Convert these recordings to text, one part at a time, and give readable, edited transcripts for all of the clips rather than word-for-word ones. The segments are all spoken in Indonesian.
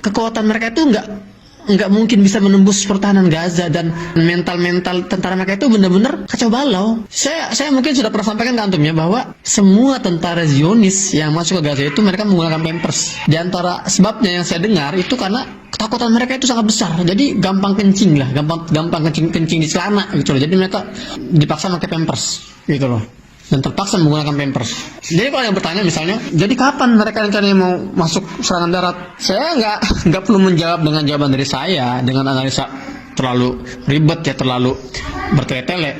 kekuatan mereka itu nggak mungkin bisa menembus pertahanan Gaza, dan mental tentara mereka itu benar-benar kacau balau. Saya mungkin sudah pernah sampaikan ke antum ya, bahwa semua tentara Zionis yang masuk ke Gaza itu mereka menggunakan pampers. Di antara sebabnya yang saya dengar itu karena ketakutan mereka itu sangat besar, jadi gampang kencing lah, gampang kencing di celana gitu loh. Jadi mereka dipaksa pakai pampers gitu loh, dan terpaksa menggunakan pampers. Jadi kalau yang bertanya misalnya, jadi kapan mereka rencananya mau masuk serangan darat? Saya nggak perlu menjawab dengan jawaban dari saya, dengan analisa terlalu ribet ya, terlalu bertele-tele.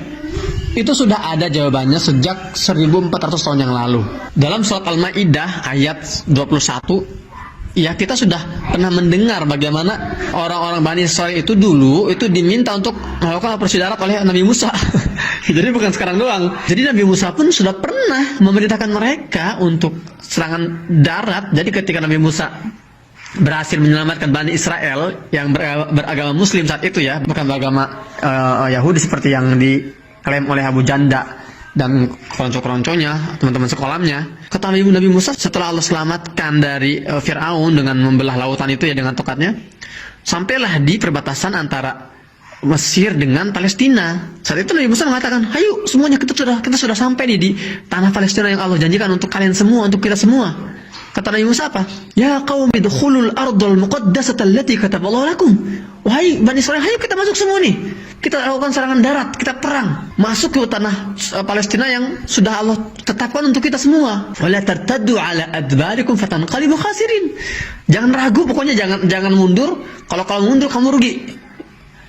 Itu sudah ada jawabannya sejak 1400 tahun yang lalu. Dalam surat Al-Maidah ayat 21, ya kita sudah pernah mendengar bagaimana orang-orang Bani Israil itu dulu itu diminta untuk melakukan operasi darat oleh Nabi Musa. Jadi bukan sekarang doang. Jadi Nabi Musa pun sudah pernah memerintahkan mereka untuk serangan darat. Jadi ketika Nabi Musa berhasil menyelamatkan Bani Israel yang beragama Muslim saat itu ya, bukan beragama Yahudi seperti yang diklaim oleh Abu Janda dan keronco-keronconya, teman-teman sekolahnya. Kata Nabi Musa, setelah Allah selamatkan dari Fir'aun dengan membelah lautan itu ya dengan tokatnya, sampailah di perbatasan antara Mesir dengan Palestina. Saat itu Nabi Musa mengatakan, ayo semuanya kita sudah sampai nih di tanah Palestina yang Allah janjikan untuk kalian semua, untuk kita semua. Kata Nabi Musa apa? Ya qaumi dukhulul ardul muqaddasata allati kataballahu lakum. Wahai Bani Israil, ayo kita masuk semua nih. Kita lakukan serangan darat, kita perang, masuk ke tanah Palestina yang sudah Allah tetapkan untuk kita semua. Wala tartaddu ala adbarikum fatanqalibu khasirin. Jangan ragu, pokoknya jangan mundur. Kalau mundur kamu rugi.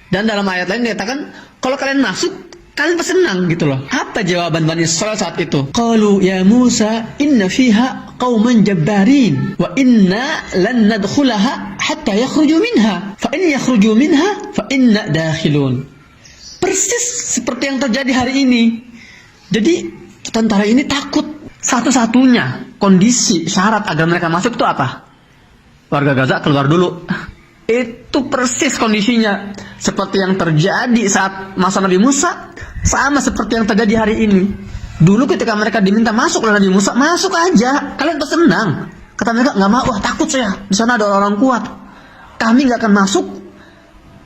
Dan dalam ayat lain dikatakan, kalau kalian masuk, kalian pasti menang gitu loh. Apa jawaban Bani Israil saat itu? Qalu ya Musa inna fiha qauman jabbarin wa inna lan nadkhulaha hatta yakhruju minha fa in yakhruju minha fa inna dakhilun. Persis seperti yang terjadi hari ini. Jadi tentara ini takut. Satu-satunya kondisi syarat agar mereka masuk itu apa? Warga Gaza keluar dulu. Itu persis kondisinya seperti yang terjadi saat masa Nabi Musa, sama seperti yang terjadi hari ini. Dulu ketika mereka diminta masuk oleh Nabi Musa, masuk aja, kalian pasti menang. Kata mereka, nggak mau, wah takut saya, di sana ada orang kuat, kami nggak akan masuk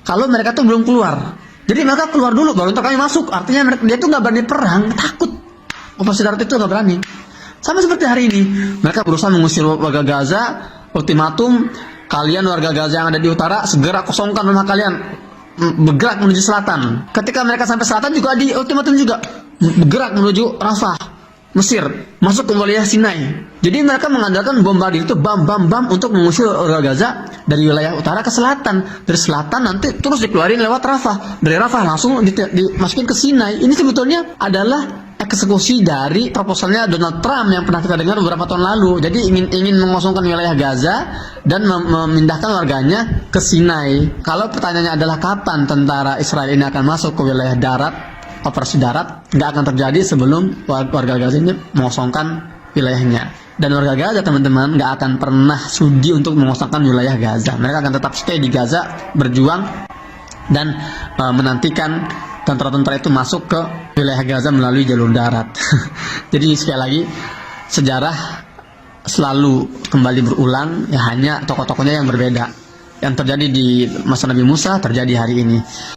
kalau mereka tuh belum keluar. Jadi mereka keluar dulu baru untuk kami masuk. Artinya dia tuh nggak berani perang, takut. Operasi darat itu nggak berani. Sama seperti hari ini, mereka berusaha mengusir warga Gaza, ultimatum, kalian warga Gaza yang ada di utara, segera kosongkan rumah kalian, bergerak menuju selatan. Ketika mereka sampai selatan juga di ultimatum juga, bergerak menuju Rafah, Mesir, masuk ke wilayah Sinai. Jadi mereka mengandalkan bombardir itu bam untuk mengusir warga Gaza dari wilayah utara ke selatan. Dari selatan nanti terus dikeluarin lewat Rafah. Dari Rafah langsung dimasukin ke Sinai. Ini sebetulnya adalah eksekusi dari proposalnya Donald Trump yang pernah kita dengar beberapa tahun lalu. Jadi ingin mengosongkan wilayah Gaza dan memindahkan warganya ke Sinai. Kalau pertanyaannya adalah kapan tentara Israel ini akan masuk ke wilayah darat, operasi darat, nggak akan terjadi sebelum warga Gaza ini mengosongkan wilayahnya. Dan warga Gaza, teman-teman, nggak akan pernah sudi untuk mengosongkan wilayah Gaza. Mereka akan tetap stay di Gaza, berjuang dan menantikan tentara-tentara itu masuk ke wilayah Gaza melalui jalur darat. Jadi sekali lagi, sejarah selalu kembali berulang, ya hanya tokoh-tokohnya yang berbeda. Yang terjadi di masa Nabi Musa terjadi hari ini.